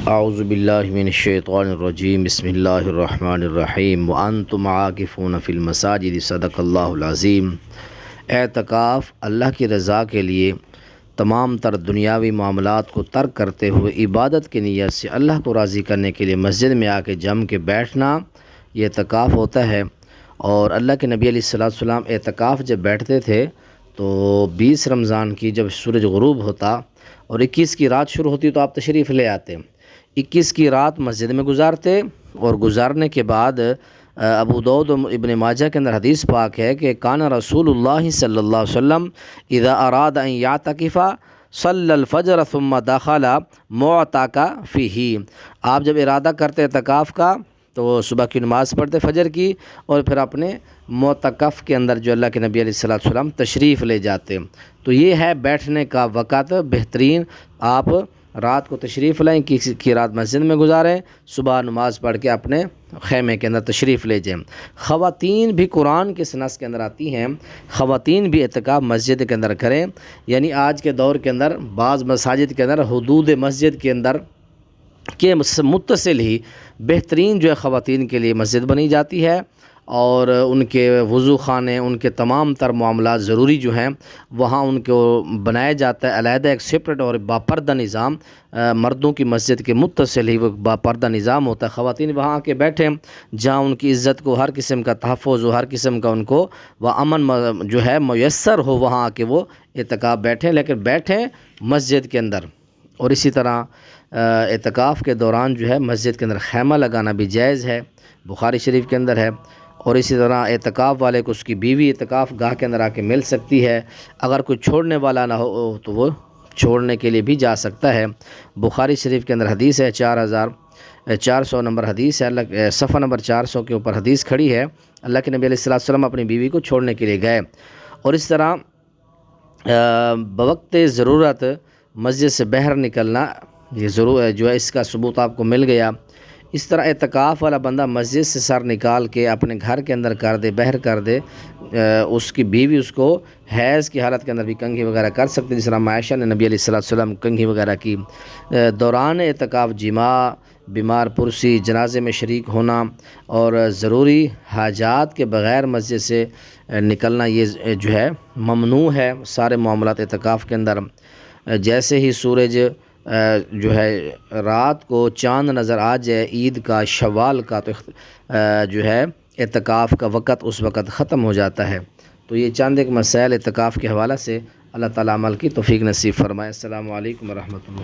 اعوذ باللہ من الشیطان الرجیم بسم اللہ الرحمن الرحیم وانتم عاکفون فی المساجد صدق اللہ العظیم۔ اعتکاف اللہ کی رضا کے لیے تمام تر دنیاوی معاملات کو ترک کرتے ہوئے عبادت کی نیت سے اللہ کو راضی کرنے کے لیے مسجد میں آ کے جم کے بیٹھنا، یہ اعتکاف ہوتا ہے۔ اور اللہ کے نبی علیہ السلام اعتکاف جب بیٹھتے تھے تو 20 رمضان کی جب سورج غروب ہوتا اور 21 کی رات شروع ہوتی تو آپ تشریف لے آتے، 21 کی رات مسجد میں گزارتے، اور گزارنے کے بعد ابو داؤد ابن ماجہ کے اندر حدیث پاک ہے کہ کان رسول اللہ صلی اللہ علیہ وسلم اذا اراد ان یعتکف صلی الفجر ثم دخل معتکف فیہ، آپ جب ارادہ کرتے اعتکاف کا تو صبح کی نماز پڑھتے فجر کی، اور پھر اپنے معتکف کے اندر جو اللہ کے نبی علیہ السلام تشریف لے جاتے۔ تو یہ ہے بیٹھنے کا وقت بہترین، آپ رات کو تشریف لائیں، کسی کی رات مسجد میں گزاریں، صبح نماز پڑھ کے اپنے خیمے کے اندر تشریف لے جائیں۔ خواتین بھی قرآن کے نص کے اندر آتی ہیں، خواتین بھی اعتکاف مسجد کے اندر کریں، یعنی آج کے دور کے اندر بعض مساجد کے اندر حدود مسجد کے اندر کے متصل ہی بہترین جو ہے خواتین کے لیے مسجد بنی جاتی ہے، اور ان کے وضو خانے، ان کے تمام تر معاملات ضروری جو ہیں وہاں ان کو بنایا جاتا ہے، علیحدہ ایک سپریٹ اور باپردہ نظام، مردوں کی مسجد کے متصل ہی وہ باپردہ نظام ہوتا ہے۔ خواتین وہاں آ کے بیٹھیں جہاں ان کی عزت کو ہر قسم کا تحفظ ہو، ہر قسم کا ان کو وہ امن جو ہے میسر ہو، وہاں آ کے وہ اعتکاف بیٹھیں، لیکن بیٹھیں مسجد کے اندر۔ اور اسی طرح اعتکاف کے دوران جو ہے مسجد کے اندر خیمہ لگانا بھی جائز ہے، بخاری شریف کے اندر ہے۔ اور اسی طرح اعتکاف والے کو اس کی بیوی اعتکاف گاہ کے اندر آ کے مل سکتی ہے، اگر کوئی چھوڑنے والا نہ ہو تو وہ چھوڑنے کے لیے بھی جا سکتا ہے۔ بخاری شریف کے اندر حدیث ہے، 4400 نمبر حدیث ہے، صفحہ نمبر 400 کے اوپر حدیث کھڑی ہے، اللہ کے نبی علیہ السلام اپنی بیوی کو چھوڑنے کے لیے گئے، اور اس طرح بوقت ضرورت مسجد سے باہر نکلنا یہ ضرور جو ہے اس کا ثبوت آپ کو مل گیا۔ اس طرح اعتکاف والا بندہ مسجد سے سر نکال کے اپنے گھر کے اندر کر دے، باہر کر دے، اس کی بیوی اس کو حیض کی حالت کے اندر بھی کنگھی وغیرہ کر سکتے، جس طرح عائشہ نے نبی علیہ السلام کنگھی وغیرہ کی۔ دوران اعتکاف جماع، بیمار پرسی، جنازے میں شریک ہونا اور ضروری حاجات کے بغیر مسجد سے نکلنا یہ جو ہے ممنوع ہے سارے معاملات اعتکاف کے اندر۔ جیسے ہی سورج جو ہے رات کو چاند نظر آ جائے عید کا، شوال کا، تو جو ہے اعتکاف کا وقت اس وقت ختم ہو جاتا ہے۔ تو یہ چند ایک مسائل اعتکاف کے حوالہ سے اللہ تعالیٰ عمل کی توفیق نصیب فرمائے۔ السلام علیکم ورحمۃ اللہ۔